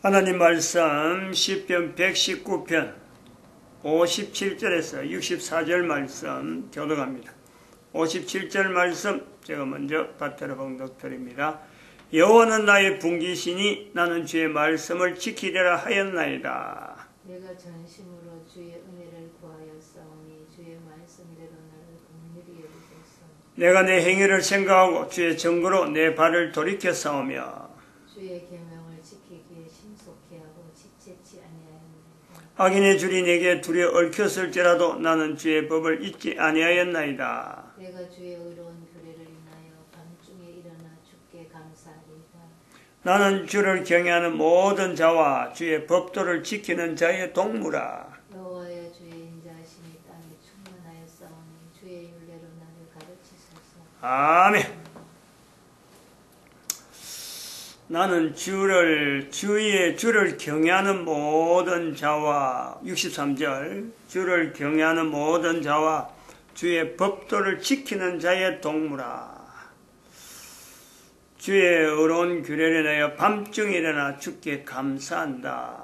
하나님 말씀 시편 119편 57절에서 64절 말씀 교독합니다. 57절 말씀 제가 먼저 받들어 봉독드립니다. 여호와는 나의 분기시니 나는 주의 말씀을 지키리라 하였나이다. 내가 전심으로 주의 은혜를 구하여 싸우니 주의 말씀대로 나를 긍휼히 여기소서. 내가 내 행위를 생각하고 주의 증거로 내 발을 돌이켜 싸우며 주의 계명을 지키기에 심속히 하고 지체치 아니하였나이다. 악인의 줄이 내게 둘이 얽혔을지라도 나는 주의 법을 잊지 아니하였나이다. 내가 주의 의로운 규례를 인하여 밤중에 일어나 주께 감사하리이다. 나는 주를 경외하는 모든 자와 주의 법도를 지키는 자의 동무라. 여호와여 주의 인자하심이 땅에 충만하여 싸우니 주의 율례로 나를 가르치소서. 아멘. 나는 주를 경외하는 모든 자와 63절 주를 경외하는 모든 자와 주의 법도를 지키는 자의 동무라. 주의 의로운 규례를 내어 밤중에 일어나 주께 감사한다.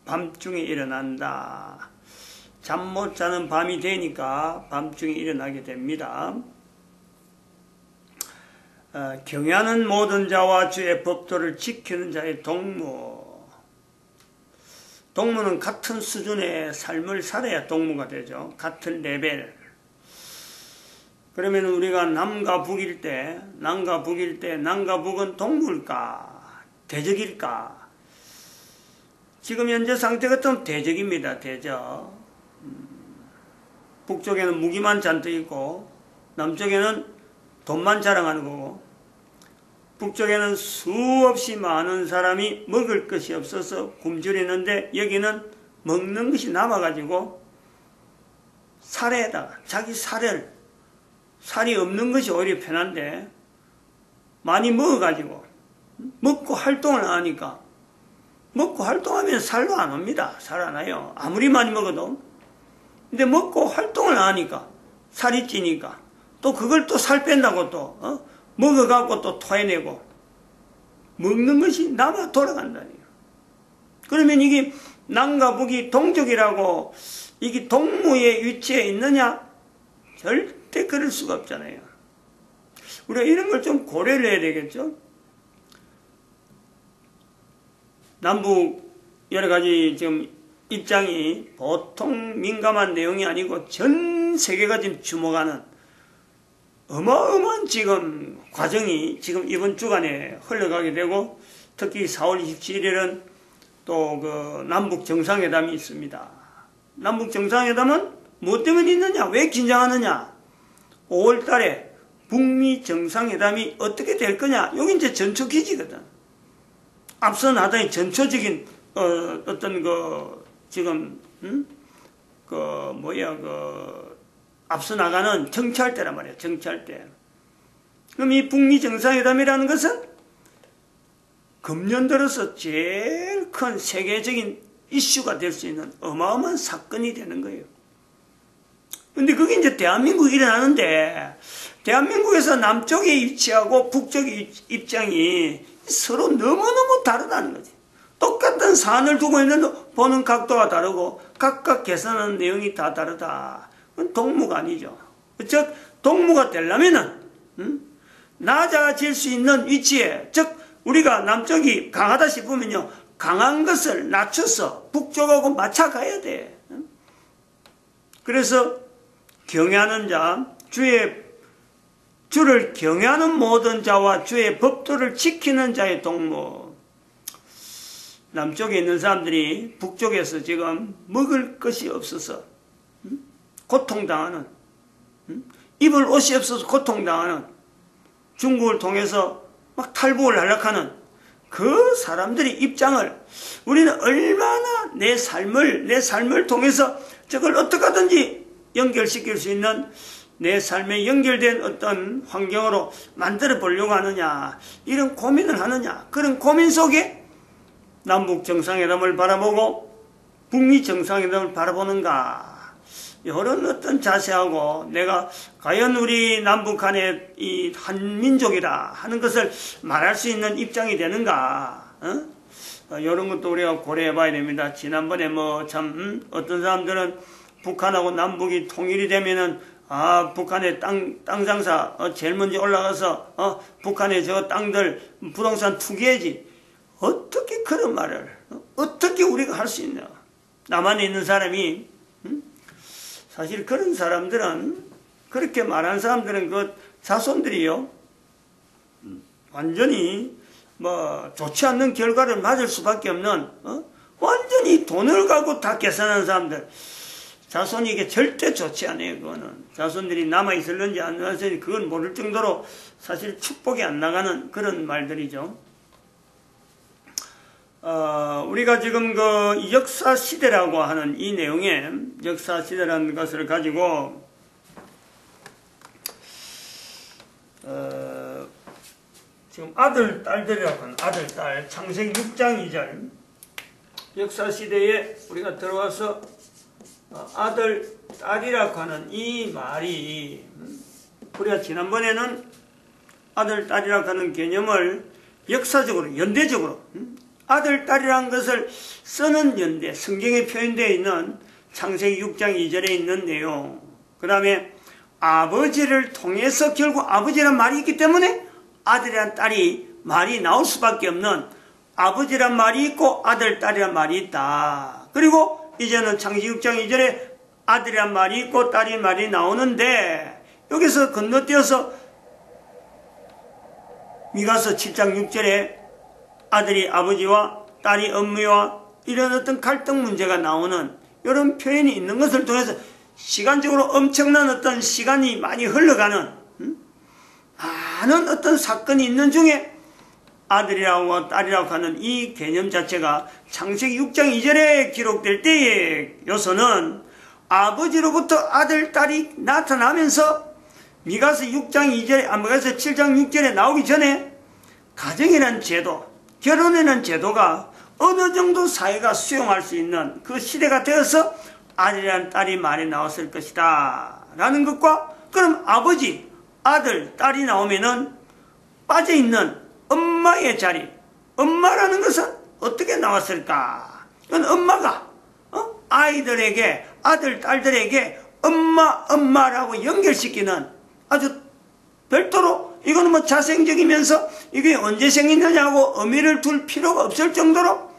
밤중에 일어난다. 잠 못 자는 밤이 되니까 밤중에 일어나게 됩니다. 경외하는 모든 자와 주의 법도를 지키는 자의 동무. 동무는 같은 수준의 삶을 살아야 동무가 되죠. 같은 레벨. 그러면 우리가 남과 북일 때 남과 북은 동무일까? 대적일까? 지금 현재 상태 같으면 대적입니다. 대적. 북쪽에는 무기만 잔뜩 있고 남쪽에는 돈만 자랑하는 거고, 북쪽에는 수없이 많은 사람이 먹을 것이 없어서 굶주리는데 여기는 먹는 것이 남아가지고 살에다가 자기 살이 없는 것이 오히려 편한데 많이 먹어가지고 먹고 활동을 안 하니까, 먹고 활동하면 살도 안 옵니다. 살 안 와요. 아무리 많이 먹어도. 근데 먹고 활동을 안 하니까 살이 찌니까 또 그걸 또 살 뺀다고 또 먹어갖고 또 토해내고 먹는 것이 남아 돌아간다니요. 그러면 이게 남과 북이 동족이라고 이게 동무의 위치에 있느냐? 절대 그럴 수가 없잖아요. 우리가 이런 걸 좀 고려를 해야 되겠죠. 남북 여러 가지 지금 입장이 보통 민감한 내용이 아니고 전 세계가 지금 주목하는 어마어마한 지금 과정이 지금 이번 주간에 흘러가게 되고, 특히 4월 27일은 또 그 남북 정상회담이 있습니다. 남북 정상회담은 뭐 때문에 있느냐? 왜 긴장하느냐? 5월 달에 북미 정상회담이 어떻게 될 거냐? 여기 이제 전초 기지거든. 앞서 나다니 전초적인 어떤 그 지금 앞서 나가는 정찰대란 말이에요. 정찰대. 그럼 이 북미 정상회담이라는 것은 금년 들어서 제일 큰 세계적인 이슈가 될 수 있는 어마어마한 사건이 되는 거예요. 근데 그게 이제 대한민국에 일어나는데, 대한민국에서 남쪽에 위치하고 북쪽의 입장이 서로 너무너무 다르다는 거지. 똑같은 사안을 두고 있는데 보는 각도가 다르고 각각 개선하는 내용이 다 다르다. 그건 동무가 아니죠. 즉 동무가 되려면은 낮아질 수 있는 위치에, 즉 우리가 남쪽이 강하다 싶으면요, 강한 것을 낮춰서 북쪽하고 맞춰가야 돼. 그래서 경외하는 자, 주를 경외하는 모든 자와 주의 법도를 지키는 자의 동무. 남쪽에 있는 사람들이 북쪽에서 지금 먹을 것이 없어서 고통당하는, 입을 옷이 없어서 고통당하는, 중국을 통해서 막 탈북을 하려하는 그 사람들의 입장을 우리는 얼마나 내 삶을 통해서 저걸 어떻게 하든지 연결시킬 수 있는, 내 삶에 연결된 어떤 환경으로 만들어 보려고 하느냐, 이런 고민을 하느냐. 그런 고민 속에 남북 정상회담을 바라보고 북미 정상회담을 바라보는가, 이런 어떤 자세하고 내가 과연 우리 남북 간의 이 한민족이다 하는 것을 말할 수 있는 입장이 되는가, 이런 것도 우리가 고려해 봐야 됩니다. 지난번에 어떤 사람들은 북한하고 남북이 통일이 되면은 북한의 땅 장사 제일 먼저 올라가서 북한의 저 땅들 부동산 투기해지. 어떻게 그런 말을 어떻게 우리가 할 수 있나? 남한에 있는 사람이 사실 그런 사람들은 그렇게 말하는 사람들은 그 자손들이요 완전히 좋지 않는 결과를 맞을 수밖에 없는 완전히 돈을 갖고 다 계산하는 사람들. 자손이 이게 절대 좋지 않아요. 그거는 자손들이 남아 있을는지 안 있을는지 그건 모를 정도로 사실 축복이 안 나가는 그런 말들이죠. 우리가 지금 그 역사 시대라고 하는 이 내용에 역사 시대라는 것을 가지고 지금 아들 딸들이라고 하는 아들 딸 창세기 6장 2절 역사 시대에 우리가 들어와서 아들, 딸이라고 하는 이 말이 우리가 지난번에는 아들, 딸이라고 하는 개념을 역사적으로, 연대적으로 아들, 딸이라는 것을 쓰는 연대, 성경에 표현되어 있는 창세기 6장 2절에 있는 내용 그 다음에 아버지를 통해서 결국 아버지란 말이 있기 때문에 아들이란 딸이 말이 나올 수밖에 없는 아버지란 말이 있고 아들, 딸이란 말이 있다. 그리고 이제는 창세기 6장 2절에 아들이란 말이 있고 딸이 말이 나오는데 여기서 건너뛰어서 미가서 7장 6절에 아들이 아버지와 딸이 어머니와 이런 어떤 갈등 문제가 나오는 이런 표현이 있는 것을 통해서 시간적으로 엄청난 어떤 시간이 많이 흘러가는 많은 어떤 사건이 있는 중에 아들이라고 딸이라고 하는 이 개념 자체가 창세기 6장 2절에 기록될 때의 요소는 아버지로부터 아들, 딸이 나타나면서 미가서 6장 2절에, 미가서 7장 6절에 나오기 전에 가정이라는 제도, 결혼이라는 제도가 어느 정도 사회가 수용할 수 있는 그 시대가 되어서 아들이라는 딸이 말이 나왔을 것이다. 라는 것과 그럼 아버지, 아들, 딸이 나오면은 빠져있는 엄마의 자리, 엄마라는 것은 어떻게 나왔을까? 그건 엄마가 아이들에게, 아들, 딸들에게 엄마라고 연결시키는 아주 별도로 이거는 자생적이면서 이게 언제 생기느냐고 의미를 둘 필요가 없을 정도로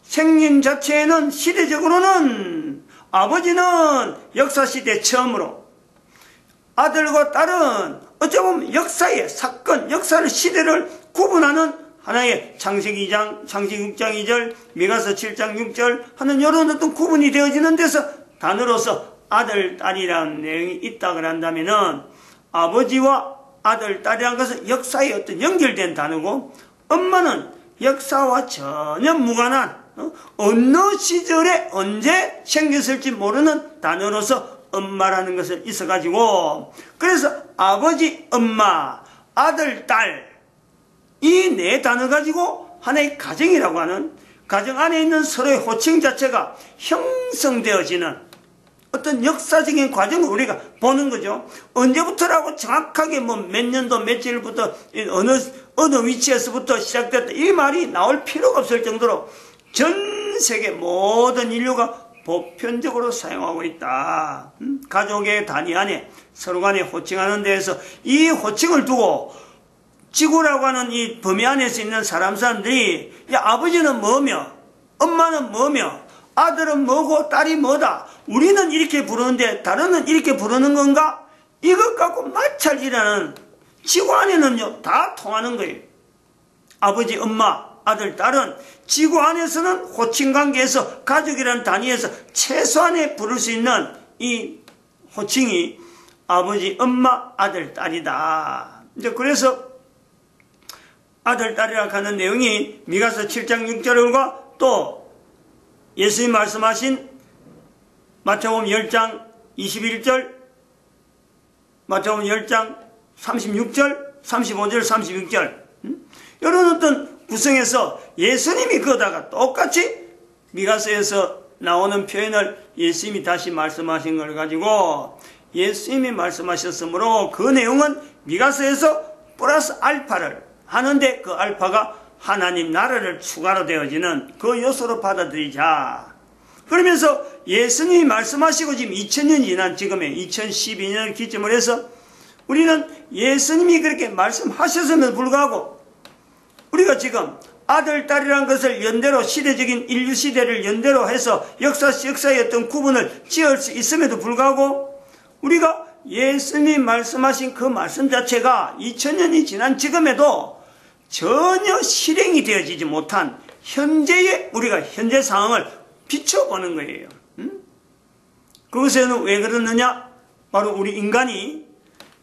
생긴 자체에는 시대적으로는 아버지는 역사시대 처음으로 아들과 딸은 어쩌면 역사의 사건, 역사를 시대를 구분하는 하나의 창세기 6장 2절, 미가서 7장 6절 하는 이런 어떤 구분이 되어지는 데서 단어로서 아들, 딸이라는 내용이 있다 그런다면은 아버지와 아들, 딸이라는 것은 역사에 어떤 연결된 단어고 엄마는 역사와 전혀 무관한 어느 시절에 언제 생겼을지 모르는 단어로서 엄마라는 것을 있어가지고 그래서 아버지, 엄마, 아들, 딸 이 네 단어 가지고 하나의 가정이라고 하는 가정 안에 있는 서로의 호칭 자체가 형성되어지는 어떤 역사적인 과정을 우리가 보는 거죠. 언제부터라고 정확하게 몇 년도 며칠부터 어느 위치에서부터 시작됐다 이 말이 나올 필요가 없을 정도로 전 세계 모든 인류가 보편적으로 사용하고 있다. 가족의 단위 안에 서로 간에 호칭하는 데에서 이 호칭을 두고 지구라고 하는 이 범위 안에서 있는 사람들이 야, 아버지는 뭐며 엄마는 뭐며 아들은 뭐고 딸이 뭐다. 우리는 이렇게 부르는데 다른은 이렇게 부르는 건가? 이것 갖고 마찰이라는 지구 안에는요 다 통하는 거예요. 아버지, 엄마, 아들, 딸은 지구 안에서는 호칭 관계에서 가족이라는 단위에서 최소한에 부를 수 있는 이 호칭이 아버지, 엄마, 아들, 딸이다. 이제 그래서 아들, 딸이라고 하는 내용이 미가서 7장 6절과 또 예수님 말씀하신 마태복음 10장 21절, 마태복음 10장 36절, 35절, 36절 이런 어떤 구성에서 예수님이 그거다가 똑같이 미가서에서 나오는 표현을 예수님이 다시 말씀하신 걸 가지고 예수님이 말씀하셨으므로 그 내용은 미가서에서 플러스 알파를 하는데 그 알파가 하나님 나라를 추가로 되어지는 그 요소로 받아들이자. 그러면서 예수님이 말씀하시고 지금 2000년 지난 지금의 2012년을 기점으로 해서 우리는 예수님이 그렇게 말씀하셨음에도 불구하고 우리가 지금 아들, 딸이라는 것을 연대로 시대적인 인류 시대를 연대로 해서 역사의 어떤 구분을 지을 수 있음에도 불구하고 우리가 예수님이 말씀하신 그 말씀 자체가 2000년이 지난 지금에도 전혀 실행이 되어지지 못한 현재의 우리가 현재 상황을 비춰보는 거예요. 그것에는 왜 그러느냐? 바로 우리 인간이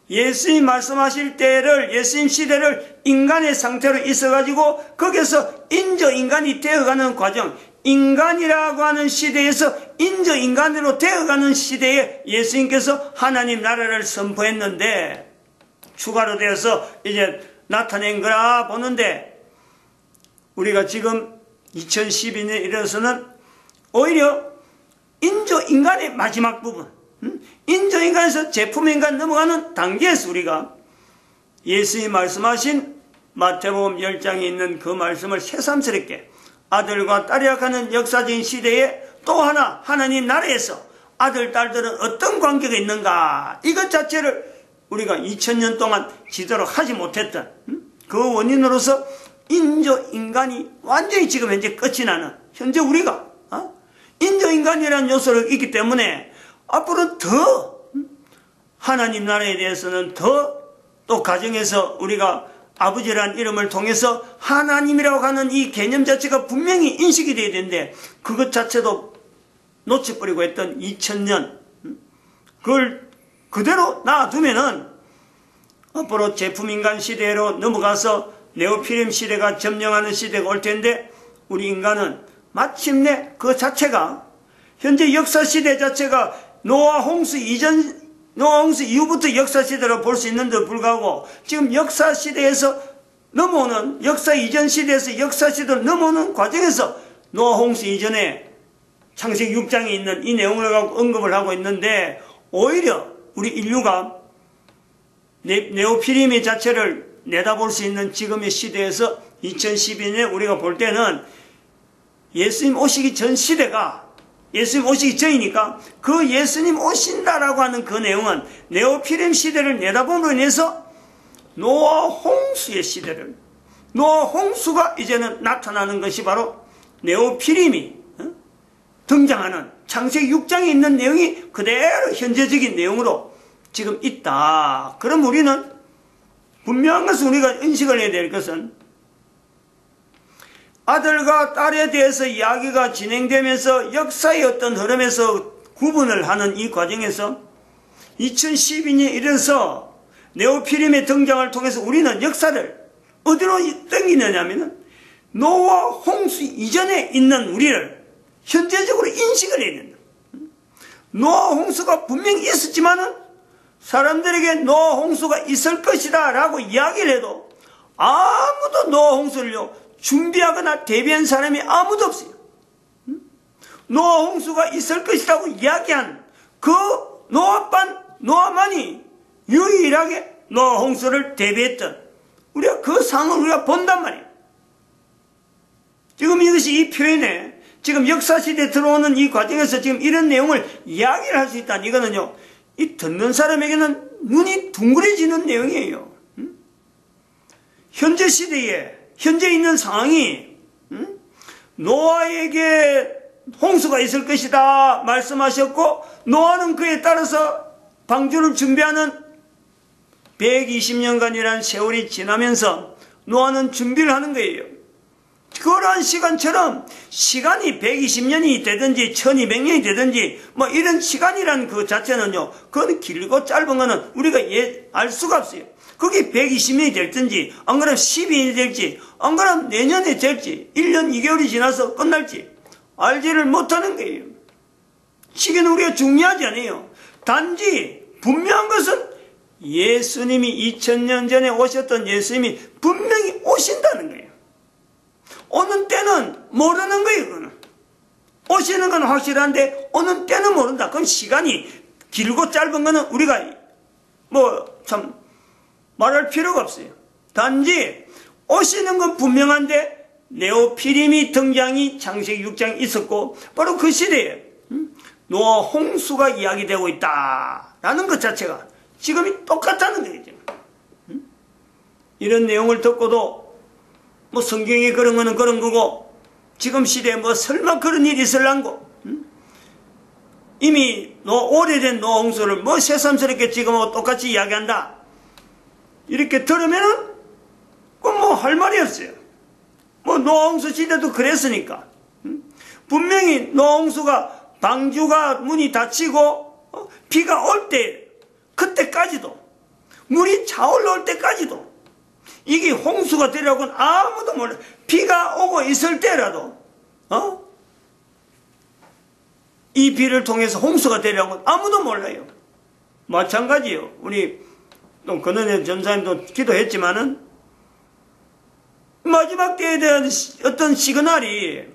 예수님 말씀하실 때를 예수님 시대를 인간의 상태로 있어가지고 거기서 인조인간이 되어가는 과정, 인간이라고 하는 시대에서 인조인간으로 되어가는 시대에 예수님께서 하나님 나라를 선포했는데 추가로 되어서 이제 나타낸 거라 보는데 우리가 지금 2012년에 이르러서는 오히려 인조인간의 마지막 부분, 인조인간에서 제품인간 넘어가는 단계에서 우리가 예수님이 말씀하신 마태복음 10장에 있는 그 말씀을 새삼스럽게 아들과 딸이라 하는 역사적인 시대에 또 하나 하나님 나라에서 아들, 딸들은 어떤 관계가 있는가 이것 자체를 우리가 2000년 동안 지도록 하지 못했던 그 원인으로서 인조인간이 완전히 지금 현재 끝이 나는 현재 우리가 인조인간이라는 요소가 있기 때문에 앞으로 더 하나님 나라에 대해서는 더 또 가정에서 우리가 아버지라는 이름을 통해서 하나님이라고 하는 이 개념 자체가 분명히 인식이 되어야 되는데 그것 자체도 놓쳐버리고 했던 2000년 그걸 그대로 놔두면은 앞으로 제품인간 시대로 넘어가서 네오필름 시대가 점령하는 시대가 올 텐데 우리 인간은 마침내 그 자체가 현재 역사 시대 자체가 노아 홍수 이후부터 역사 시대로 볼 수 있는데도 불구하고 지금 역사 시대에서 넘어오는 역사 이전 시대에서 역사 시대로 넘어오는 과정에서 노아 홍수 이전에 창세기 6장에 있는 이 내용을 갖고 언급을 하고 있는데 오히려 우리 인류가 네오필름의 자체를 내다볼 수 있는 지금의 시대에서 2012년에 우리가 볼 때는 예수님 오시기 전 시대가 예수님 오시기 전이니까 그 예수님 오신다라고 하는 그 내용은 네오필름 시대를 내다봄으로 인해서 노아 홍수의 시대를 노아 홍수가 이제는 나타나는 것이 바로 네오필름이 등장하는 창세기 6장에 있는 내용이 그대로 현재적인 내용으로 지금 있다. 그럼 우리는 분명한 것은 우리가 인식을 해야 될 것은 아들과 딸에 대해서 이야기가 진행되면서 역사의 어떤 흐름에서 구분을 하는 이 과정에서 2012년에 이르러서 네오필름의 등장을 통해서 우리는 역사를 어디로 땡기느냐면은 노아 홍수 이전에 있는 우리를 현재적으로 인식을 해야 된다. 노아 홍수가 분명히 있었지만은 사람들에게 노아 홍수가 있을 것이다 라고 이야기를 해도 아무도 노아 홍수를요 준비하거나 대비한 사람이 아무도 없어요. 노아 홍수가 있을 것이라고 이야기한 그 노아만이 유일하게 노아 홍수를 대비했던 우리가 그 상황을 우리가 본단 말이에요. 지금 이것이 이 표현에 지금 역사시대에 들어오는 이 과정에서 지금 이런 내용을 이야기를 할 수 있다는 이거는요 이 듣는 사람에게는 눈이 둥그레지는 내용이에요. 현재 시대에 현재 있는 상황이 노아에게 홍수가 있을 것이다 말씀하셨고 노아는 그에 따라서 방주를 준비하는 120년간이라는 세월이 지나면서 노아는 준비를 하는 거예요. 그러한 시간처럼 시간이 120년이 되든지 1200년이 되든지 뭐 이런 시간이라는 그 자체는요 그건 길고 짧은 거는 우리가 알 수가 없어요. 그게 120년이 될든지 안 그러면 12년이 될지 안 그러면 내년에 될지 1년 2개월이 지나서 끝날지 알지를 못하는 거예요. 시기는 우리가 중요하지 않아요. 단지 분명한 것은 예수님이 2000년 전에 오셨던 예수님이 분명히 오신다는 거예요. 오는 때는 모르는 거예요. 그거는. 오시는 건 확실한데 오는 때는 모른다. 그럼 시간이 길고 짧은 거는 우리가 뭐 참 말할 필요가 없어요. 단지 오시는 건 분명한데 네오피림이 등장이 창세기 6장에 있었고 바로 그 시대에 노아 홍수가 이야기되고 있다라는 것 자체가 지금이 똑같다는 거죠. 이런 내용을 듣고도 뭐 성경에 그런 거는 그런 거고 지금 시대에 뭐 설마 그런 일이 있을란고 이미 오래된 노아 홍수를 뭐 새삼스럽게 지금하고 똑같이 이야기한다 이렇게 들으면은 뭐 할 말이 없어요. 뭐 노아 홍수 시대도 그랬으니까 분명히 노아 홍수가 방주가 문이 닫히고 비가 올 때 그때까지도 물이 차올라올 때까지도 이게 홍수가 되려고는 아무도 몰라. 비가 오고 있을 때라도 이 비를 통해서 홍수가 되려고는 아무도 몰라요. 마찬가지요. 우리 또 근은혜 전사님도 기도했지만은 마지막 때에 대한 어떤 시그널이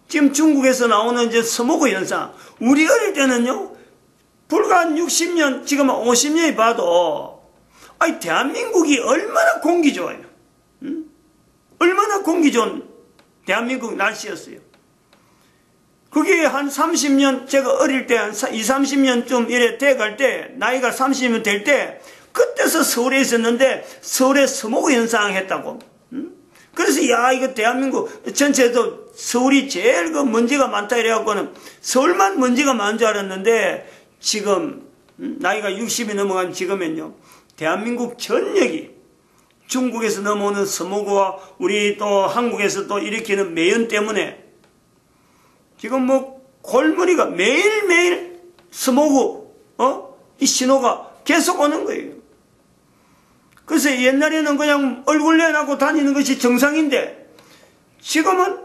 지금 중국에서 나오는 이제 스모그 현상. 우리 어릴 때는요, 불과 한 60년, 지금 50년이 봐도, 아니, 대한민국이 얼마나 공기 좋아요. 응? 얼마나 공기 좋은 대한민국 날씨였어요. 그게 한 30년, 제가 어릴 때 한 20, 30년쯤 이래 돼갈 때, 나이가 30년 될 때, 그때서 서울에 있었는데, 서울에 스모그 현상 했다고. 응? 그래서 야 이거 대한민국 전체에도 서울이 제일 그 먼지가 많다 이래갖고는 서울만 먼지가 많은 줄 알았는데 지금 나이가 60이 넘어간 지금은요 대한민국 전역이 중국에서 넘어오는 스모그와 우리 또 한국에서 또 일으키는 매연 때문에 지금 뭐 골머리가 매일매일 스모그 이 신호가 계속 오는 거예요. 그래서 옛날에는 그냥 얼굴 내놓고 다니는 것이 정상인데 지금은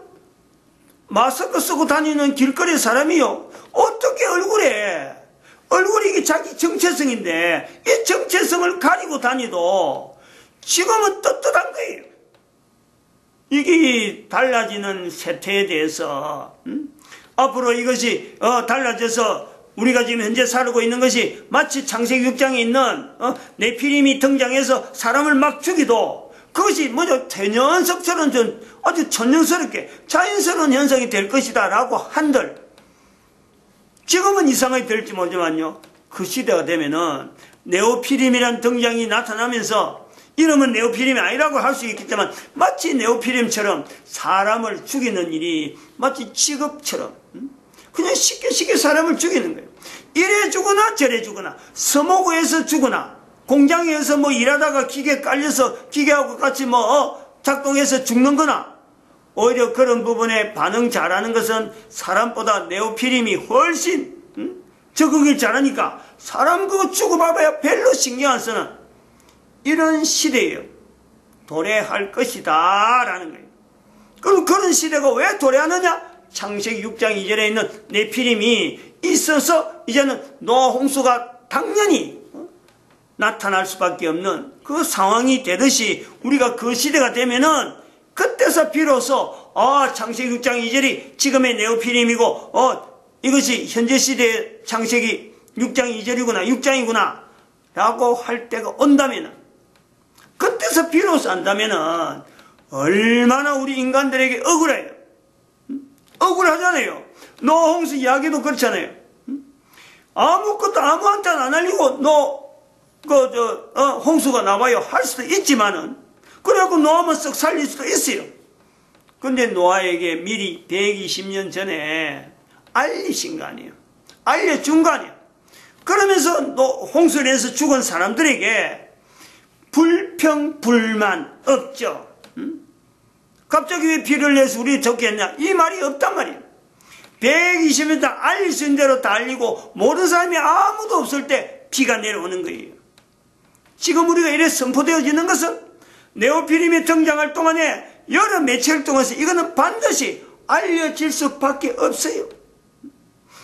마스크 쓰고 다니는 길거리 사람이요. 어떻게 얼굴이 이게 자기 정체성인데 이 정체성을 가리고 다니도 지금은 떳떳한 거예요. 이게 달라지는 세태에 대해서 앞으로 이것이 달라져서 우리가 지금 현재 살고 있는 것이 마치 창세기 6장에 있는 네피림이 등장해서 사람을 막 죽이도 그것이 뭐죠? 태연석처럼 좀 아주 천연스럽게 자연스러운 현상이 될 것이다 라고 한들 지금은 이상하게 될지 모르지만요 그 시대가 되면은 네오피림이란 등장이 나타나면서 이름은 네오피림이 아니라고 할 수 있겠지만 마치 네오피림처럼 사람을 죽이는 일이 마치 직업처럼 그냥 쉽게 사람을 죽이는 거예요. 이래 죽거나 저래 죽거나 스모그에서 죽거나 공장에서 뭐 일하다가 기계 깔려서 기계하고 같이 작동해서 죽는 거나 오히려 그런 부분에 반응 잘하는 것은 사람보다 네오피림이 훨씬 적응을 잘하니까 사람 그거 죽어봐봐야 별로 신경 안 쓰는 이런 시대예요. 도래할 것이다 라는 거예요. 그럼 그런 시대가 왜 도래하느냐? 창세기 6장 2절에 있는 네피림이 있어서 이제는 노아 홍수가 당연히 나타날 수밖에 없는 그 상황이 되듯이 우리가 그 시대가 되면은 그때서 비로소 창세기 6장 2절이 지금의 네오피림이고 이것이 현재 시대의 창세기 6장 2절이구나 6장이구나 라고 할 때가 온다면은 그때서 비로소 안다면은 얼마나 우리 인간들에게 억울해요. 억울하잖아요. 노아 홍수 이야기도 그렇잖아요. 아무것도 아무한테는 안 알리고 홍수가 나와요 할 수도 있지만은 그래갖고 노아만 썩 살릴 수도 있어요. 근데 노아에게 미리 120년 전에 알리신 거 아니에요. 알려준 거 아니에요. 그러면서 홍수를 해서 죽은 사람들에게 불평 불만 없죠. 갑자기 왜 비를 내서 우리 적겠냐? 이 말이 없단 말이에요. 120년 다 알릴 수 있는 대로 다 알리고 모르는 사람이 아무도 없을 때 비가 내려오는 거예요. 지금 우리가 이래 선포되어지는 것은 네오피림이 등장할 동안에 여러 매체를 통해서 이거는 반드시 알려질 수밖에 없어요.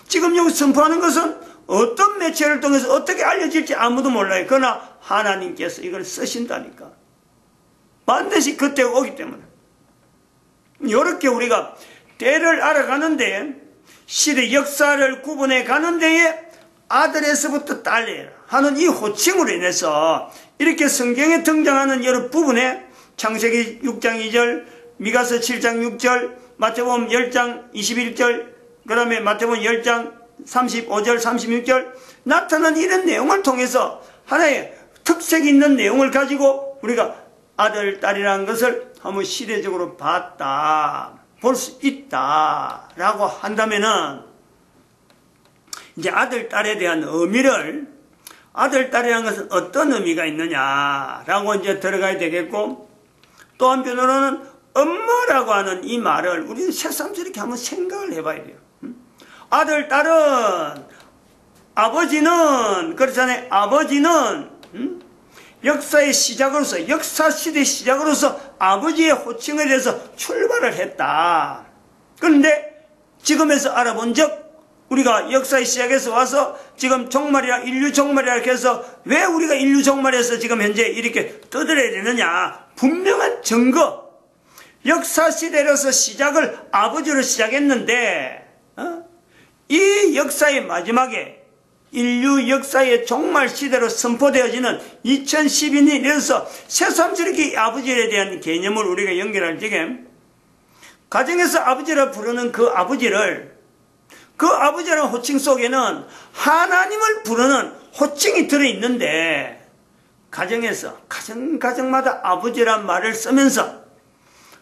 지금 여기 선포하는 것은 어떤 매체를 통해서 어떻게 알려질지 아무도 몰라요. 그러나 하나님께서 이걸 쓰신다니까. 반드시 그때가 오기 때문에. 이렇게 우리가 때를 알아가는데 시대 역사를 구분해 가는 데에 아들에서부터 딸에 하는 이 호칭으로 인해서 이렇게 성경에 등장하는 여러 부분에 창세기 6장 2절, 미가서 7장 6절, 마태복음 10장 21절, 그 다음에 마태복음 10장 35절, 36절 나타난 이런 내용을 통해서 하나의 특색 있는 내용을 가지고 우리가 아들, 딸이라는 것을 한번 시대적으로 봤다, 볼 수 있다 라고 한다면은 이제 아들, 딸에 대한 의미를 아들, 딸이라는 것은 어떤 의미가 있느냐라고 이제 들어가야 되겠고, 또 한편으로는 엄마라고 하는 이 말을 우리는 새삼스럽게 한번 생각을 해봐야 돼요. 아들, 딸은, 아버지는, 그렇잖아요. 아버지는, 역사의 시작으로서, 역사시대의 시작으로서 아버지의 호칭에 대해서 출발을 했다. 그런데 지금에서 알아본 적, 우리가 역사의 시작에서 와서 지금 종말이라, 인류 종말이라 해서 왜 우리가 인류 종말에서 지금 현재 이렇게 떠들어야 되느냐. 분명한 증거. 역사시대로서 시작을 아버지로 시작했는데, 이 역사의 마지막에 인류 역사의 종말 시대로 선포되어지는 2012년에 이르러서 새삼스럽게 아버지에 대한 개념을 우리가 연결할 적에 가정에서 아버지라 부르는 그 아버지를, 그 아버지라는 호칭 속에는 하나님을 부르는 호칭이 들어있는데, 가정에서 가정마다 아버지란 말을 쓰면서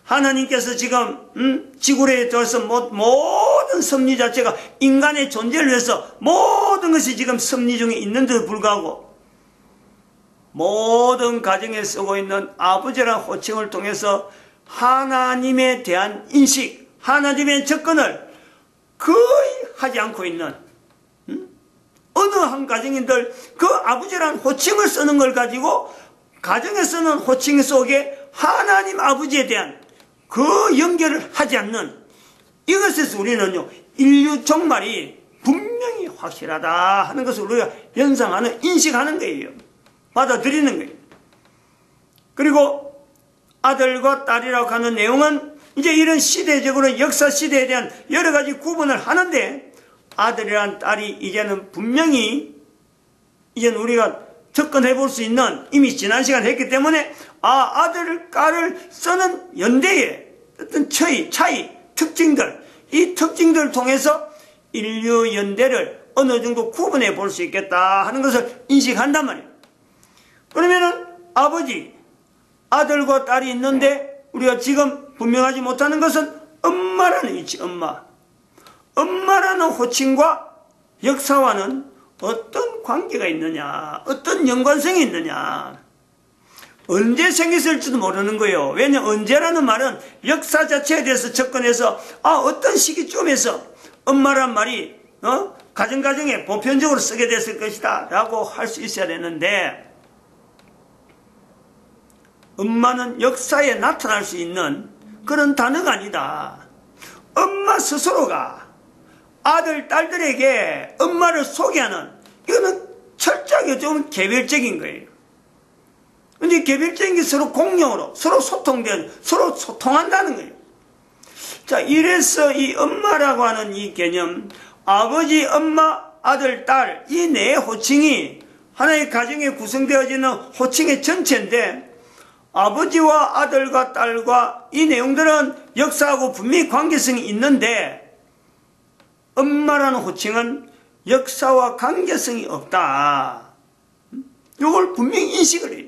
하나님께서 지금 지구에 들어서 모든 섭리 자체가 인간의 존재를 위해서 모든 것이 지금 섭리 중에 있는데도 불구하고 모든 가정에 쓰고 있는 아버지라는 호칭을 통해서 하나님에 대한 인식, 하나님의 접근을 거의 하지 않고 있는 어느 한 가정인들 그 아버지라는 호칭을 쓰는 걸 가지고 가정에 쓰는 호칭 속에 하나님 아버지에 대한 그 연결을 하지 않는, 이것에서 우리는요 인류 종말이 분명히 확실하다 하는 것을 우리가 연상하는, 인식하는 거예요. 받아들이는 거예요. 그리고 아들과 딸이라고 하는 내용은 이제 이런 시대적으로 역사 시대에 대한 여러 가지 구분을 하는데, 아들이란 딸이 이제는 분명히 이제는 우리가 접근해 볼 수 있는, 이미 지난 시간 했기 때문에 아들, 딸을 쓰는 연대의 어떤 차이, 특징들, 이 특징들을 통해서 인류 연대를 어느 정도 구분해 볼 수 있겠다 하는 것을 인식한단 말이에요. 그러면은 아버지, 아들과 딸이 있는데 우리가 지금 분명하지 못하는 것은 엄마라는 위치, 엄마라는 호칭과 역사와는 어떤 관계가 있느냐, 어떤 연관성이 있느냐, 언제 생겼을지도 모르는 거예요. 왜냐하면 언제라는 말은 역사 자체에 대해서 접근해서 어떤 시기쯤에서 엄마란 말이 가정에 보편적으로 쓰게 됐을 것이다 라고 할 수 있어야 되는데, 엄마는 역사에 나타날 수 있는 그런 단어가 아니다. 엄마 스스로가 아들, 딸들에게 엄마를 소개하는, 이거는 철저하게 좀 개별적인 거예요. 근데 개별적인 게 서로 공용으로, 서로 서로 소통한다는 거예요. 자, 이래서 이 엄마라고 하는 이 개념, 아버지, 엄마, 아들, 딸, 이 네 호칭이 하나의 가정에 구성되어지는 호칭의 전체인데, 아버지와 아들과 딸과 이 내용들은 역사하고 분명히 관계성이 있는데, 엄마라는 호칭은 역사와 관계성이 없다. 이걸 분명히 인식을 해요.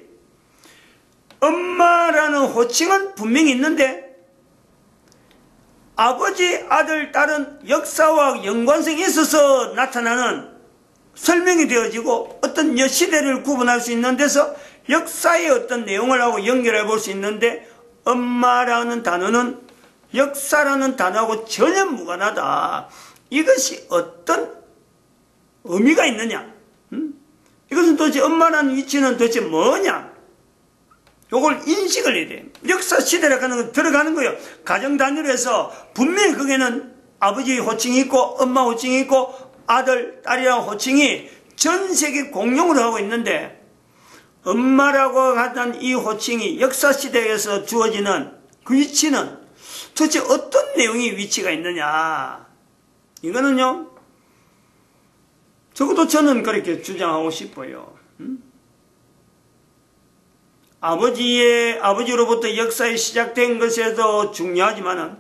엄마라는 호칭은 분명히 있는데 아버지, 아들, 딸은 역사와 연관성이 있어서 나타나는, 설명이 되어지고 어떤 시대를 구분할 수 있는 데서 역사의 어떤 내용을 하고 연결해 볼 수 있는데, 엄마라는 단어는 역사라는 단어하고 전혀 무관하다. 이것이 어떤 의미가 있느냐? 이것은 도대체 엄마라는 위치는 도대체 뭐냐? 요걸 인식을 해야 돼요. 역사 시대라고 하는 건 들어가는 거예요. 가정 단위로 해서 분명히 거기는 아버지의 호칭이 있고 엄마 호칭이 있고 아들, 딸이라는 호칭이 전 세계 공용으로 하고 있는데, 엄마라고 하던 이 호칭이 역사 시대에서 주어지는 그 위치는 도대체 어떤 내용의 위치가 있느냐? 이거는요, 적어도 저는 그렇게 주장하고 싶어요. 아버지로부터 역사에 시작된 것에도 중요하지만은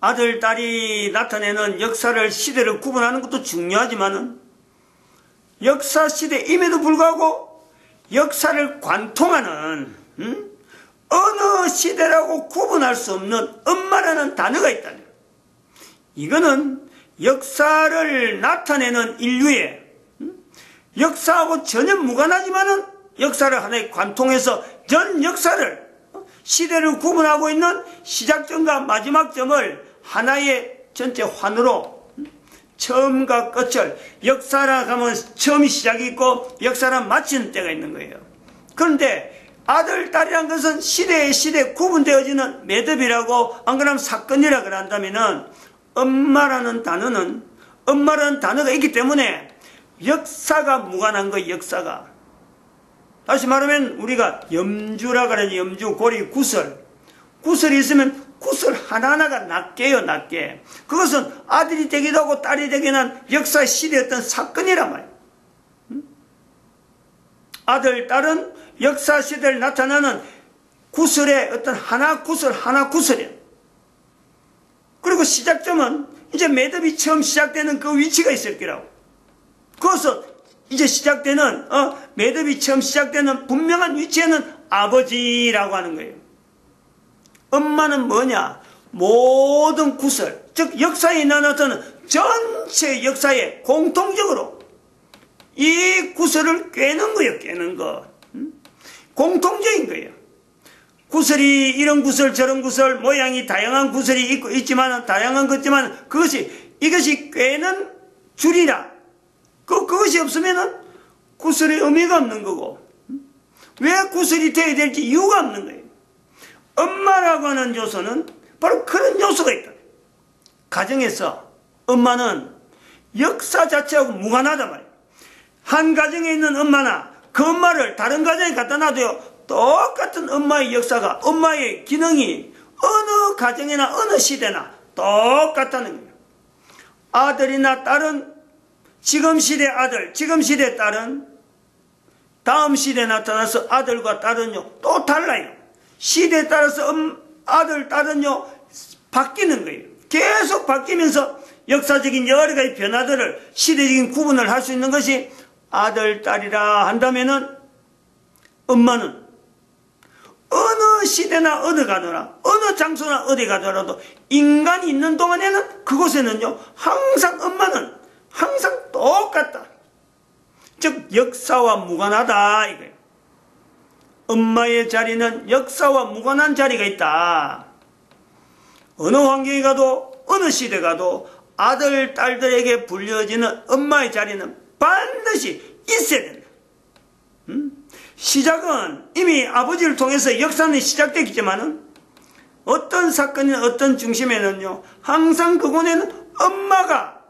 아들, 딸이 나타내는 역사를, 시대를 구분하는 것도 중요하지만은 역사 시대임에도 불구하고 역사를 관통하는 어느 시대라고 구분할 수 없는 엄마라는 단어가 있다는 거예요. 이거는 역사를 나타내는 인류의 역사하고 전혀 무관하지만은 역사를 하나의 관통해서 전 역사를, 시대를 구분하고 있는 시작점과 마지막 점을 하나의 전체 환으로, 처음과 끝을, 역사라 하면 처음이 시작이 있고 역사라 마치는 때가 있는 거예요. 그런데 아들, 딸이란 것은 시대에 구분되어지는 매듭이라고, 안 그러면 사건이라 그런다면은 엄마라는 단어가 있기 때문에 역사가 무관한 거예요. 역사가. 다시 말하면 우리가 염주라 그러지. 염주, 고리, 구슬이 있으면 구슬 하나하나가 낱개요. 낱개. 그것은 아들이 되기도 하고 딸이 되기도 한 역사의 시대의 어떤 사건이란 말이에요. 아들, 딸은 역사 시대를 나타나는 구슬의 어떤 하나 구슬이에요. 그리고 시작점은 이제 매듭이 처음 시작되는 그 위치가 있을 거라고. 그것은 이제 시작되는, 매듭이 처음 시작되는 분명한 위치에는 아버지라고 하는 거예요. 엄마는 뭐냐? 모든 구슬, 즉 역사에 나타나는 전체 역사에 공통적으로 이 구슬을 꿰는 거예요. 꿰는 거. 공통적인 거예요. 구슬이 이런 구슬 저런 구슬 모양이 다양한 구슬이 있지만 다양한 것지만 이것이 꿰는 줄이라. 그것이 없으면은 구슬의 의미가 없는 거고, 왜 구슬이 되어야 될지 이유가 없는 거예요. 엄마라고 하는 요소는 바로 그런 요소가 있다. 가정에서 엄마는 역사 자체하고 무관하단 말이에요. 한 가정에 있는 엄마나 그 엄마를 다른 가정에 갖다 놔도요, 똑같은 엄마의 역사가, 엄마의 기능이 어느 가정이나 어느 시대나 똑같다는 거예요. 아들이나 딸은 지금 시대 아들, 지금 시대 딸은 다음 시대에 나타나서 아들과 딸은요 또 달라요. 시대에 따라서 아들, 딸은요 바뀌는 거예요. 계속 바뀌면서 역사적인 여러 가지 변화들을, 시대적인 구분을 할 수 있는 것이 아들, 딸이라 한다면은 엄마는 어느 시대나 어디 가더라, 어느 장소나 어디 가더라도 인간이 있는 동안에는 그곳에는요 항상 엄마는 항상 똑같다. 즉 역사와 무관하다 이거예요. 엄마의 자리는 역사와 무관한 자리가 있다. 어느 환경에 가도 어느 시대 가도 아들, 딸들에게 불려지는 엄마의 자리는 반드시 있어야 된다. 시작은 이미 아버지를 통해서 역사는 시작됐겠지만은 어떤 사건이나 어떤 중심에는요 항상 그곳에는 엄마가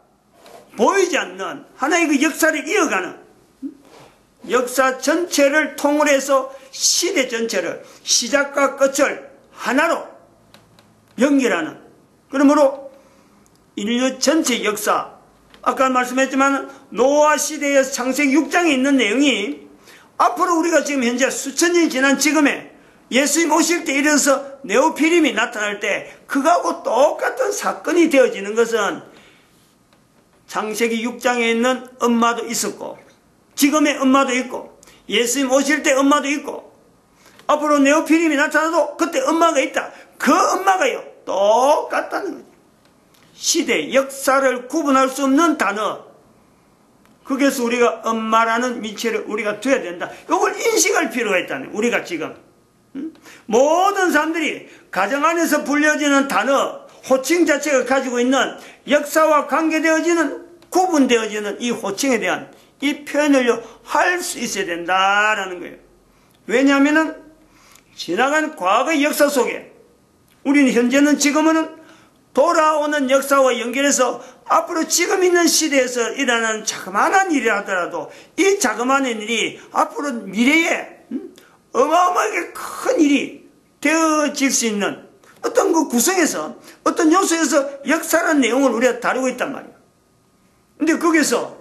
보이지 않는 하나의 그 역사를 이어가는, 역사 전체를 통일해서 시대 전체를, 시작과 끝을 하나로 연결하는, 그러므로 인류 전체 역사, 아까 말씀했지만 노아 시대의 창세기 6장에 있는 내용이 앞으로 우리가 지금 현재 수천 년이 지난 지금에 예수님 오실 때 이르러서 네오피림이 나타날 때 그거하고 똑같은 사건이 되어지는 것은 창세기 6장에 있는 엄마도 있었고, 지금의 엄마도 있고, 예수님 오실 때 엄마도 있고, 앞으로 네오피림이 나타나도 그때 엄마가 있다. 그 엄마가요 똑같다는 거죠. 시대, 역사를 구분할 수 없는 단어, 거기에서 우리가 엄마라는 위치를 우리가 둬야 된다. 이걸 인식할 필요가 있다는 거예요. 우리가 지금 모든 사람들이 가정 안에서 불려지는 단어, 호칭 자체가 가지고 있는 역사와 관계되어지는, 구분되어지는 이 호칭에 대한 이 표현을 할 수 있어야 된다라는 거예요. 왜냐하면 지나간 과거의 역사 속에 우리는 현재는 지금은 돌아오는 역사와 연결해서 앞으로 지금 있는 시대에서 일어나는 자그마한 일이 하더라도 이 자그마한 일이 앞으로 미래에 어마어마하게 큰 일이 되어질 수 있는 어떤 그 구성에서, 어떤 요소에서 역사라는 내용을 우리가 다루고 있단 말이에요. 근데 거기서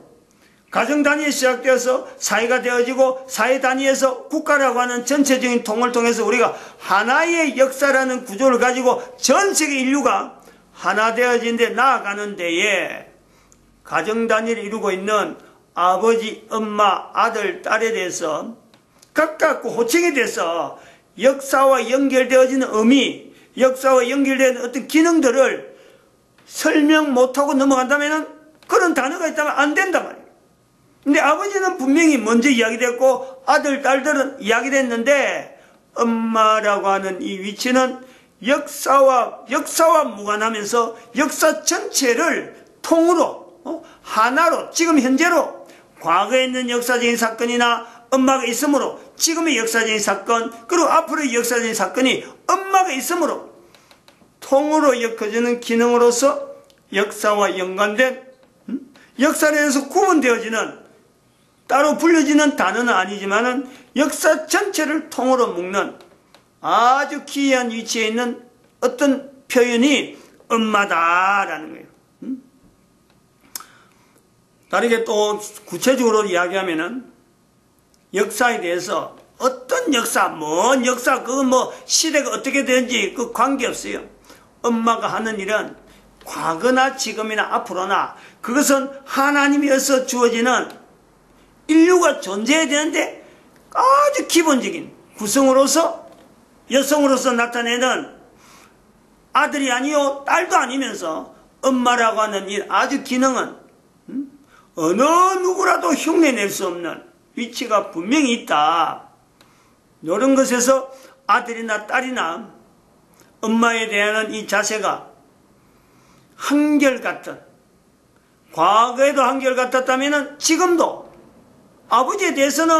가정 단위에 시작되어서 사회가 되어지고 사회 단위에서 국가라고 하는 전체적인 통을 통해서 우리가 하나의 역사라는 구조를 가지고 전 세계 인류가 하나 되어진 데 나아가는 데에 가정 단위를 이루고 있는 아버지, 엄마, 아들, 딸에 대해서 각각 호칭에 대해서 역사와 연결되어지는 의미, 역사와 연결되는 어떤 기능들을 설명 못하고 넘어간다면 그런 단어가 있다면 안 된단 말이에요. 근데 아버지는 분명히 먼저 이야기됐고 아들, 딸들은 이야기됐는데 엄마라고 하는 이 위치는 역사와 무관하면서 역사 전체를 통으로 하나로 지금 현재로 과거에 있는 역사적인 사건이나 엄마가 있으므로 지금의 역사적인 사건 그리고 앞으로의 역사적인 사건이 엄마가 있으므로 통으로 엮어지는 기능으로서 역사와 연관된 역사에 대해서 구분되어지는 따로 불려지는 단어는 아니지만은 역사 전체를 통으로 묶는 아주 기이한 위치에 있는 어떤 표현이 엄마다라는 거예요. 다르게 또 구체적으로 이야기하면은 역사에 대해서 어떤 역사, 먼 역사, 그건 뭐 시대가 어떻게 되는지 그 관계없어요. 엄마가 하는 일은 과거나 지금이나 앞으로나 그것은 하나님이어서 주어지는 인류가 존재해야 되는데 아주 기본적인 구성으로서 여성으로서 나타내는 아들이 아니요 딸도 아니면서 엄마라고 하는 이 아주 기능은 어느 누구라도 흉내낼 수 없는 위치가 분명히 있다. 이런 것에서 아들이나 딸이나 엄마에 대한 이 자세가 한결같은, 과거에도 한결같았다면 지금도 아버지에 대해서는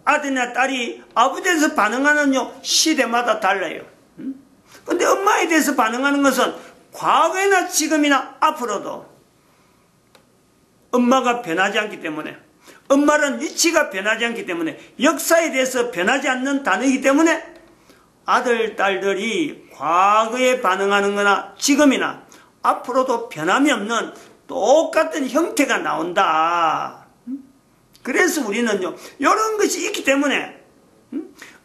아들이나 딸이 아버지에 대해서 반응하는 시대마다 달라요. 근데 엄마에 대해서 반응하는 것은 과거에나 지금이나 앞으로도 엄마가 변하지 않기 때문에, 엄마는 위치가 변하지 않기 때문에, 역사에 대해서 변하지 않는 단어이기 때문에 아들, 딸들이 과거에 반응하는 거나 지금이나 앞으로도 변함이 없는 똑같은 형태가 나온다. 그래서 우리는요, 이런 것이 있기 때문에,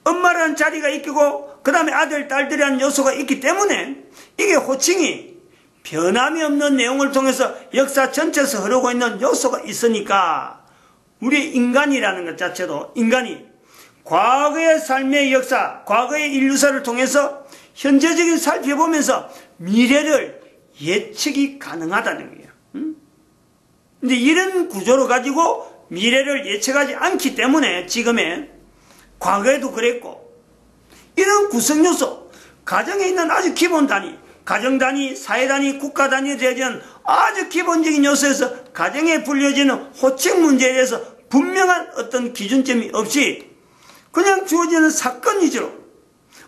엄마라는 자리가 있고, 그 다음에 아들, 딸들이라는 요소가 있기 때문에, 이게 호칭이 변함이 없는 내용을 통해서 역사 전체에서 흐르고 있는 요소가 있으니까, 우리 인간이라는 것 자체도, 인간이 과거의 삶의 역사, 과거의 인류사를 통해서 현재적인 살펴보면서 미래를 예측이 가능하다는 거예요. 근데 이런 구조를 가지고 미래를 예측하지 않기 때문에 지금의 과거에도 그랬고, 이런 구성 요소, 가정에 있는 아주 기본 단위, 가정 단위, 사회 단위, 국가 단위에 대한 아주 기본적인 요소에서 가정에 불려지는 호칭 문제에 대해서 분명한 어떤 기준점이 없이 그냥 주어지는 사건 위주로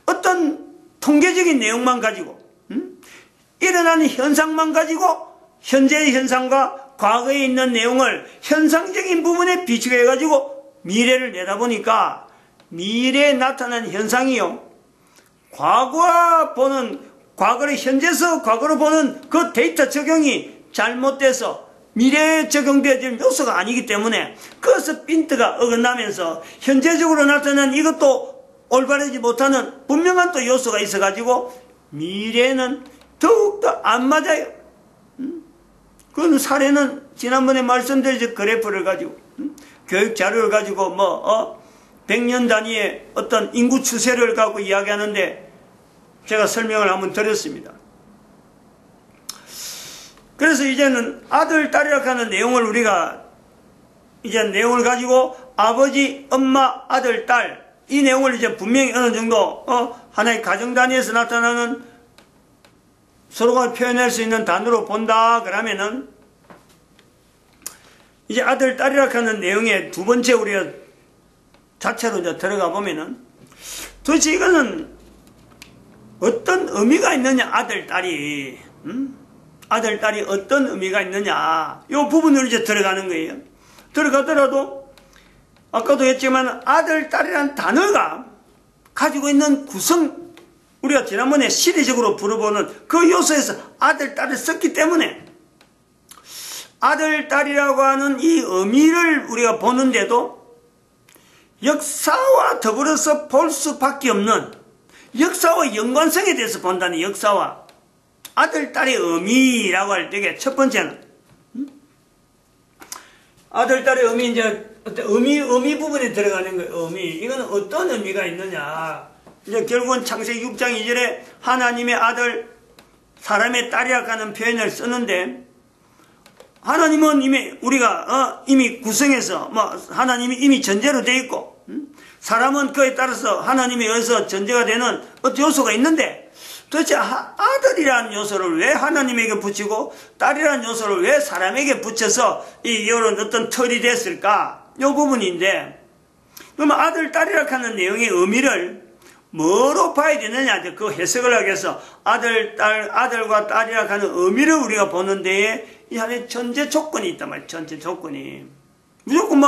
어떤 통계적인 내용만 가지고 일어나는 현상만 가지고 현재의 현상과 과거에 있는 내용을 현상적인 부분에 비추해가지고 미래를 내다보니까 미래에 나타난 현상이요, 과거를 현재에서 과거로 보는 그 데이터 적용이 잘못돼서 미래에 적용되어지는 요소가 아니기 때문에 그것을 핀트가 어긋나면서 현재적으로 나타난 이것도 올바르지 못하는 분명한 또 요소가 있어가지고 미래는 더욱더 안 맞아요. 그 사례는 지난번에 말씀드린 그래프를 가지고 교육 자료를 가지고 100년 단위의 어떤 인구 추세를 갖고 이야기하는데 제가 설명을 한번 드렸습니다. 그래서 이제는 아들, 딸이라고 하는 내용을 우리가 이제 내용을 가지고 아버지, 엄마, 아들, 딸 이 내용을 이제 분명히 어느 정도 하나의 가정 단위에서 나타나는 서로가 표현할 수 있는 단어로 본다 그러면은 이제 아들, 딸이라고 하는 내용의 두 번째 우리가 자체로 이제 들어가 보면은 도대체 이거는 어떤 의미가 있느냐, 아들, 딸이. 아들, 딸이 어떤 의미가 있느냐. 이 부분으로 이제 들어가는 거예요. 들어가더라도 아까도 했지만 아들, 딸이라는 단어가 가지고 있는 구성, 우리가 지난번에 시대적으로 불어보는 그 요소에서 아들, 딸을 썼기 때문에 아들, 딸이라고 하는 이 의미를 우리가 보는데도 역사와 더불어서 볼 수밖에 없는, 역사와 연관성에 대해서 본다는, 역사와 아들, 딸의 의미라고 할 때 첫 번째는 아들, 딸의 의미, 이제 어떤 의미 부분에 들어가는 거예요. 이건 어떤 의미가 있느냐. 이제 결국은 창세기 6장 2절에 하나님의 아들, 사람의 딸이라고 하는 표현을 쓰는데, 하나님은 이미 구성해서, 하나님이 이미 전제로 되어 있고, 사람은 그에 따라서 하나님에 의해서 전제가 되는 어떤 요소가 있는데, 도대체 아들이라는 요소를 왜 하나님에게 붙이고 딸이라는 요소를 왜 사람에게 붙여서 이런 어떤 틀이 됐을까? 이 부분인데, 그러면 아들, 딸이라고 하는 내용의 의미를 뭐로 봐야 되느냐? 그 해석을 하기 위해서 아들과 딸이라고 하는 의미를 우리가 보는 데에 이 안에 전제 조건이 있단 말이에요. 전제 조건이. 무조건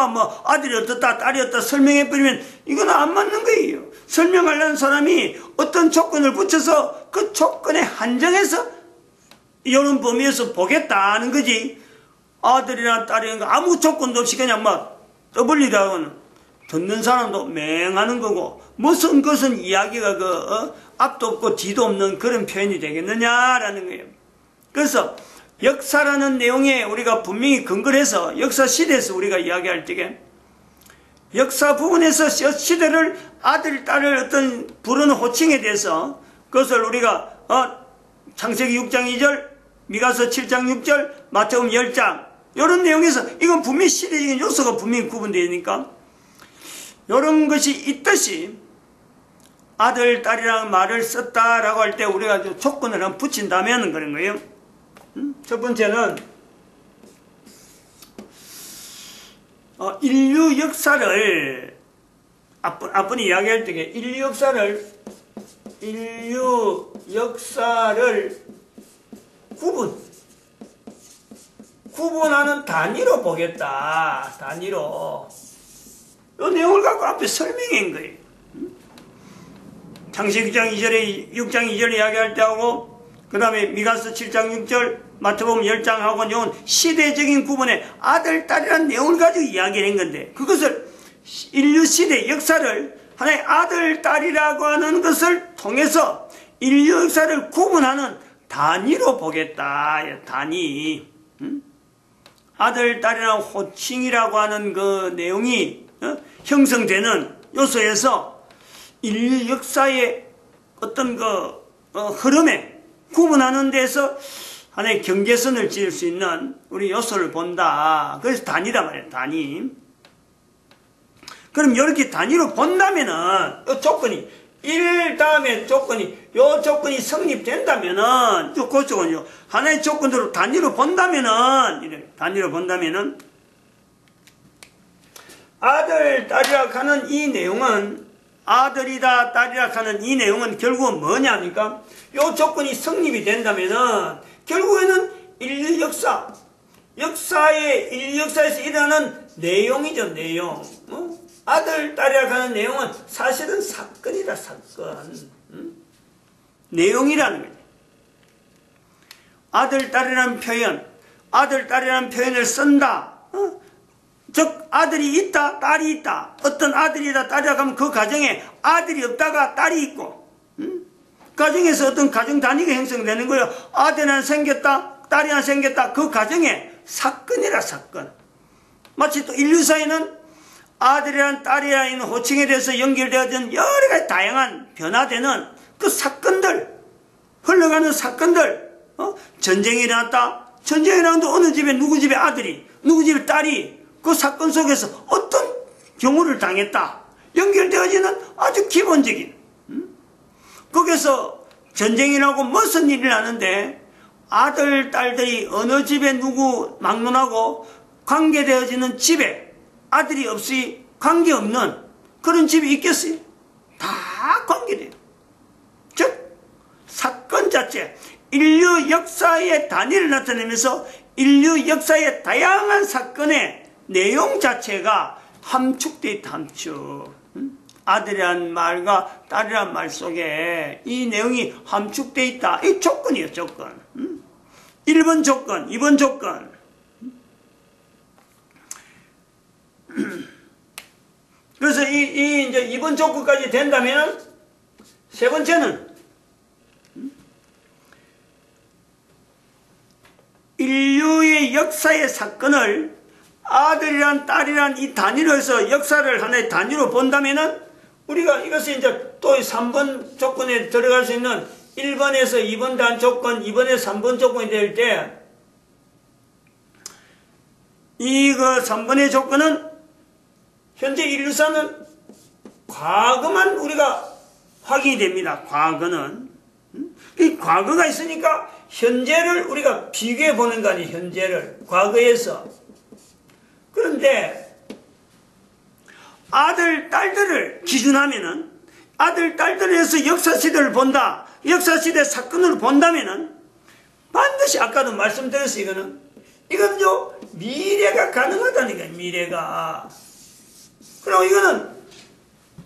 아들이 어떻다, 딸이 어떻다 설명해버리면 이건 안 맞는 거예요. 설명하려는 사람이 어떤 조건을 붙여서 그 조건에 한정해서 이런 범위에서 보겠다는 거지. 아들이나 딸이라는 거 아무 조건도 없이 그냥 떠벌리다가는 듣는 사람도 맹하는 거고, 무슨 것은 이야기가 앞도 없고 뒤도 없는 그런 표현이 되겠느냐라는 거예요. 그래서 역사라는 내용에 우리가 분명히 근거를 해서 역사 시대에서 우리가 이야기할 적에 역사 부분에서 시대를 아들, 딸을 어떤 부르는 호칭에 대해서 그것을 우리가 창세기 6장 2절, 미가서 7장 6절, 마태복음 10장 이런 내용에서 이건 분명히 시대적인 요소가 분명히 구분되니까 이런 것이 있듯이 아들, 딸이라는 말을 썼다라고 할 때 우리가 조건을 한번 붙인다면 그런 거예요. 첫 번째는 인류 역사를 앞분이 이야기할 때 인류 역사를 구분하는 단위로 보겠다. 단위로. 이 내용을 갖고 앞에 설명한 거예요. 창세기 6장 2절에 이야기할 때하고 그 다음에 미가서 7장 6절, 마태복음 10장하고 이건 시대적인 구분의 아들, 딸이라는 내용을 가지고 이야기를 한 건데 그것을 인류 시대 역사를 하나의 아들, 딸이라고 하는 것을 통해서 인류 역사를 구분하는 단위로 보겠다. 단위. 아들, 딸이라는 호칭이라고 하는 그 내용이 형성되는 요소에서 인류 역사의 어떤 흐름에 구분하는 데서 하나의 경계선을 지을 수 있는 우리 요소를 본다. 그래서 단위란 말이에요. 단위. 그럼 이렇게 단위로 본다면은 이 조건이 1 다음에 조건이 요 조건이 성립된다면은 그 조건이요. 하나의 조건으로 단위로 본다면은 아들, 딸이라 하는 이 내용은 아들이다, 딸이라 하는 이 내용은 결국은 뭐냐니까? 요 조건이 성립이 된다면은 결국에는 인류 역사에서 일어나는 내용이죠, 내용. 아들, 딸이라 하는 내용은 사실은 사건이다, 사건. 내용이라는 거죠. 아들, 딸이라는 표현을 쓴다. 즉 아들이 있다, 딸이 있다. 어떤 아들이다, 딸이다 하면 그 가정에 아들이 없다가 딸이 있고 가정에서 어떤 가정 단위가 형성되는 거예요. 아들이 하나 생겼다, 딸이 하나 생겼다. 그 가정에 사건이라 사건. 마치 또 인류사에는 아들이란 딸이라는 호칭에 대해서 연결되어진 여러 가지 다양한 변화되는 그 사건들, 흘러가는 사건들. 전쟁이 일어났다. 전쟁이 일어났는데 어느 집에 누구 집에 아들이, 누구 집에 딸이 그 사건 속에서 어떤 경우를 당했다. 연결되어지는 아주 기본적인. 거기서 전쟁이 나고 무슨 일이 나는데 아들, 딸들이 어느 집에 누구 막론하고 관계되어지는 집에 아들이 없이 관계없는 그런 집이 있겠어요? 다 관계돼요. 즉 사건 자체, 인류 역사의 단위를 나타내면서 인류 역사의 다양한 사건의 내용 자체가 함축되어 있다. 함축. 아들이란 말과 딸이란 말 속에 이 내용이 함축되어 있다. 이 조건이에요, 조건. 1번 조건, 2번 조건. 그래서 이제 이번 조건까지 된다면 세 번째는 인류의 역사의 사건을 아들이란 딸이란 이 단위로 해서 역사를 하나의 단위로 본다면은 우리가 이것을 이제 또 3번 조건에 들어갈 수 있는 1번에서 2번 단 조건, 2번에서 3번 조건이 될 때 이거 3번의 조건은 현재 인류사는 과거만 우리가 확인이 됩니다. 과거는. 이 과거가 있으니까 현재를 우리가 비교해 보는 거 아니에요. 현재를. 과거에서. 그런데 아들, 딸들을 기준하면은 아들, 딸들을 해서 역사시대를 본다. 역사시대 사건을 본다면은 반드시 아까도 말씀드렸어요. 이거는요, 미래가 가능하다니까요. 미래가. 그럼 이거는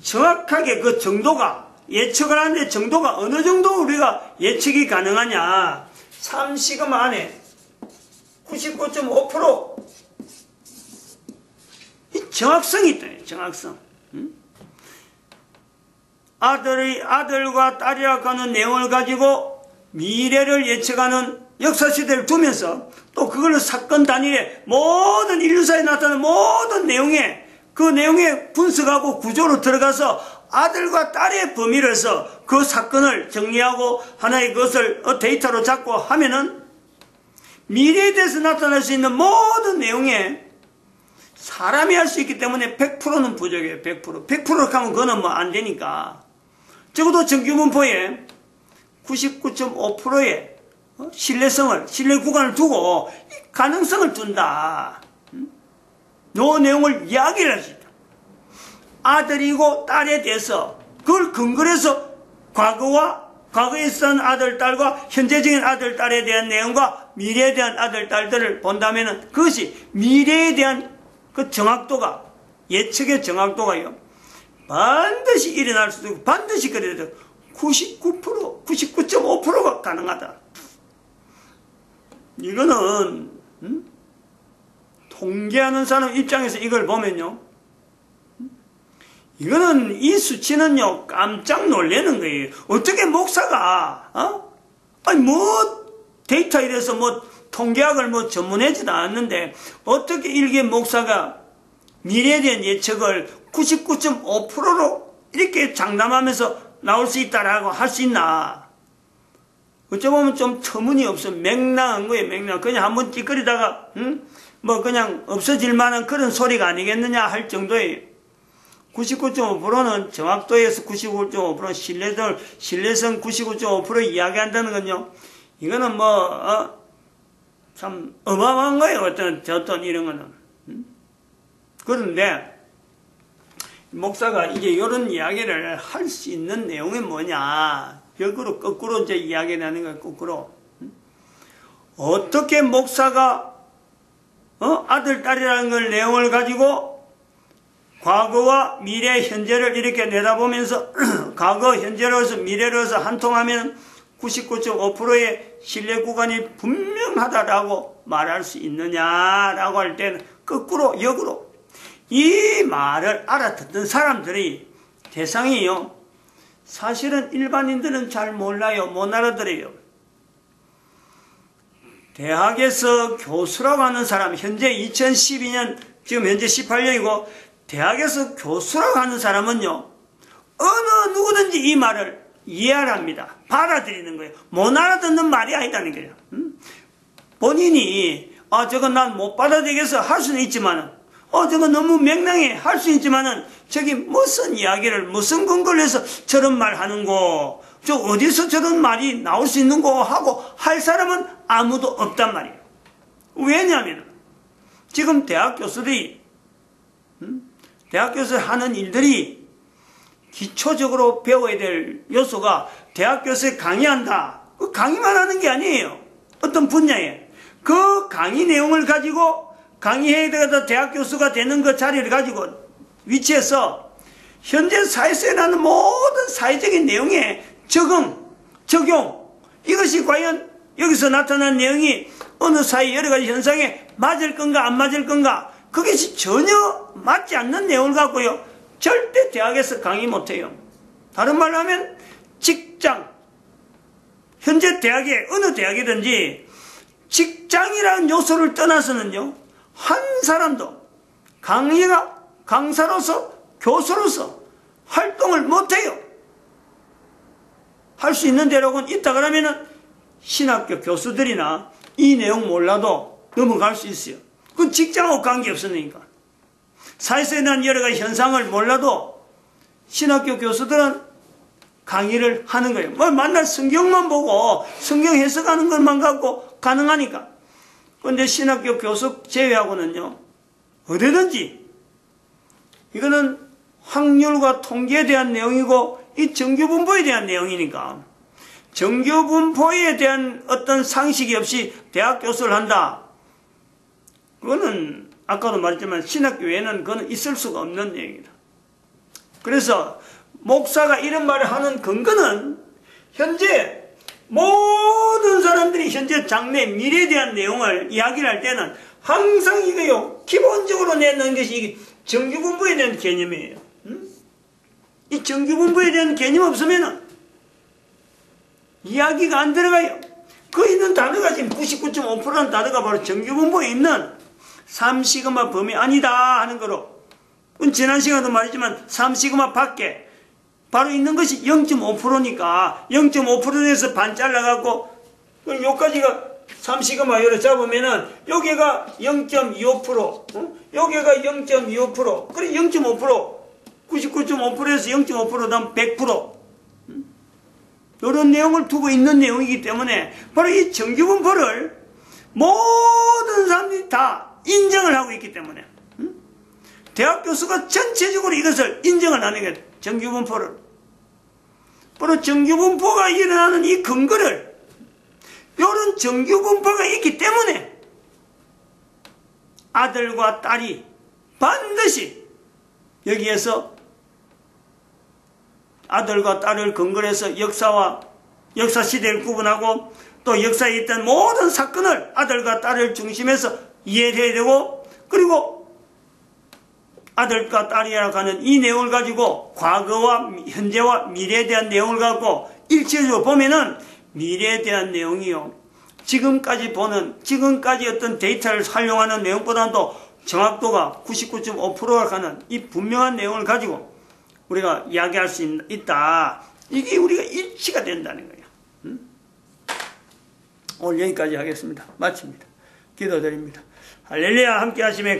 정확하게 그 정도가 예측을 하는데 정도가 어느 정도 우리가 예측이 가능하냐. 3시간 안에 99.5% 이 정확성이 있다. 정확성. 아들과 딸이라고 하는 내용을 가지고 미래를 예측하는 역사시대를 두면서 또 그걸 사건 단위에 모든 인류사에 나타나는 모든 내용에 그 내용에 분석하고 구조로 들어가서 아들과 딸의 범위를 해서 그 사건을 정리하고 하나의 것을 데이터로 잡고 하면은 미래에 대해서 나타날 수 있는 모든 내용에 사람이 할 수 있기 때문에 100%는 부족해요. 100%. 100%로 하면 그거는 뭐 안 되니까. 적어도 정규문포에 99.5%의 신뢰 구간을 두고 가능성을 둔다. 요 내용을 이야기를 할 수 있다. 아들이고 딸에 대해서 그걸 근거로 해서 과거에 있었던 아들, 딸과 현재적인 아들, 딸에 대한 내용과 미래에 대한 아들, 딸들을 본다면 그것이 미래에 대한 그 정확도가, 예측의 정확도가요, 반드시 일어날 수도 있고, 반드시 그래도 99%, 99.5%가 가능하다. 이거는, 통계하는 사람 입장에서 이걸 보면요, 이거는, 이 수치는요, 깜짝 놀라는 거예요. 어떻게 목사가, 아니, 데이터 이래서 통계학을 전문하지도 않았는데, 어떻게 일개 목사가 미래에 대한 예측을 99.5%로 이렇게 장담하면서 나올 수 있다라고 할 수 있나? 어쩌보면 좀 터무니없어. 맹랑한 거예요, 맹랑. 그냥 한번 찌끄리다가, 그냥 없어질 만한 그런 소리가 아니겠느냐 할 정도예요. 99.5%는 정확도에서 99.5% 신뢰성 99.5% 이야기한다는 건요. 이거는 참 어마어마한 거예요. 어떤 이런 거는. 그런데 목사가 이제 이런 이야기를 할 수 있는 내용이 뭐냐. 역으로 거꾸로 이제 이야기를 하는 거예요. 거꾸로. 어떻게 목사가 아들, 딸이라는 걸 내용을 가지고 과거와 미래, 현재를 이렇게 내다보면서 과거, 현재로 해서 미래로 해서 한통하면 99.5%의 신뢰 구간이 분명하다라고 말할 수 있느냐라고 할 때는 거꾸로, 역으로 이 말을 알아듣던 사람들이 대상이요. 사실은 일반인들은 잘 몰라요. 못 알아들어요. 대학에서 교수라고 하는 사람, 현재 2012년, 지금 현재 18년이고, 대학에서 교수라고 하는 사람은요, 어느 누구든지 이 말을 이해를 합니다. 받아들이는 거예요. 못 알아듣는 말이 아니다는 거예요. 본인이, 저건 난 못 받아들이겠어 할 수는 있지만은, 저건 너무 맹랑해 할 수 있지만은, 저기 무슨 이야기를, 무슨 근거를 해서 저런 말 하는고, 저 어디서 저런 말이 나올 수 있는고 하고 할 사람은 아무도 없단 말이에요. 왜냐하면, 지금 대학 교수들이, 대학 교수 하는 일들이 기초적으로 배워야 될 요소가 대학 교수에 강의한다. 그 강의만 하는 게 아니에요. 어떤 분야에. 그 강의 내용을 가지고 강의해야 되겠다 대학 교수가 되는 그 자리를 가지고 위치해서 현재 사회에서 일어나는 모든 사회적인 내용에 적용. 이것이 과연 여기서 나타난 내용이 어느 사회 여러 가지 현상에 맞을 건가 안 맞을 건가 그것이 전혀 맞지 않는 내용을 갖고요. 절대 대학에서 강의 못해요. 다른 말로 하면 직장, 현재 대학에 어느 대학이든지 직장이라는 요소를 떠나서는요. 한 사람도 강사로서 교수로서 활동을 못해요. 할 수 있는 대로는 있다 그러면은 신학교 교수들이나 이 내용 몰라도 넘어갈 수 있어요. 그건 직장하고 관계없으니까. 사회성에 대한 여러 가지 현상을 몰라도 신학교 교수들은 강의를 하는 거예요. 뭐 만날 성경만 보고 성경 해석하는 것만 갖고 가능하니까. 그런데 신학교 교수 제외하고는요. 어디든지 이거는 확률과 통계에 대한 내용이고 이 정규분포에 대한 내용이니까 정규분포에 대한 어떤 상식이 없이 대학 교수를 한다. 그거는 아까도 말했지만 신학교에는 그거는 있을 수가 없는 내용이다. 그래서 목사가 이런 말을 하는 근거는 현재 모든 사람들이 현재 장래 미래에 대한 내용을 이야기를 할 때는 항상 이거요 기본적으로 내놓는 것이 정규분포에 대한 개념이에요. 이 정규분포에 대한 개념 없으면은 이야기가 안 들어가요. 그 있는 단어가 지금 99.5%라는 단어가 바로 정규분포에 있는 3시그마 범위 아니다 하는 거로. 지난 시간에도 말했지만 3시그마 밖에 바로 있는 것이 0.5%니까 0.5%에서 반 잘라갖고 여기까지가 3시그마 열을 잡으면은 여기가 0.25%, 여기가 0.25%, 그래 0.5%, 99.5%에서 0.5% 다음 100%. 이런 내용을 두고 있는 내용이기 때문에 바로 이 정규분포를 모든 사람들이 다 인정을 하고 있기 때문에 대학 교수가 전체적으로 이것을 인정을 하는 게 정규분포를. 바로 정규분포가 일어나는 이 근거를 이런 정규분포가 있기 때문에 아들과 딸이 반드시 여기에서 아들과 딸을 근거로 해서 역사 시대를 구분하고 또 역사에 있던 모든 사건을 아들과 딸을 중심해서 이해해야 되고 그리고 아들과 딸이라고 하는 이 내용을 가지고 과거와 현재와 미래에 대한 내용을 갖고 일체적으로 보면은 미래에 대한 내용이요. 지금까지 어떤 데이터를 활용하는 내용보다도 정확도가 99.5%가 가는 이 분명한 내용을 가지고 우리가 이야기할 수 있다. 이게 우리가 일치가 된다는 거예요. 오늘 여기까지 하겠습니다. 마칩니다. 기도드립니다. 할렐루야 함께 하심에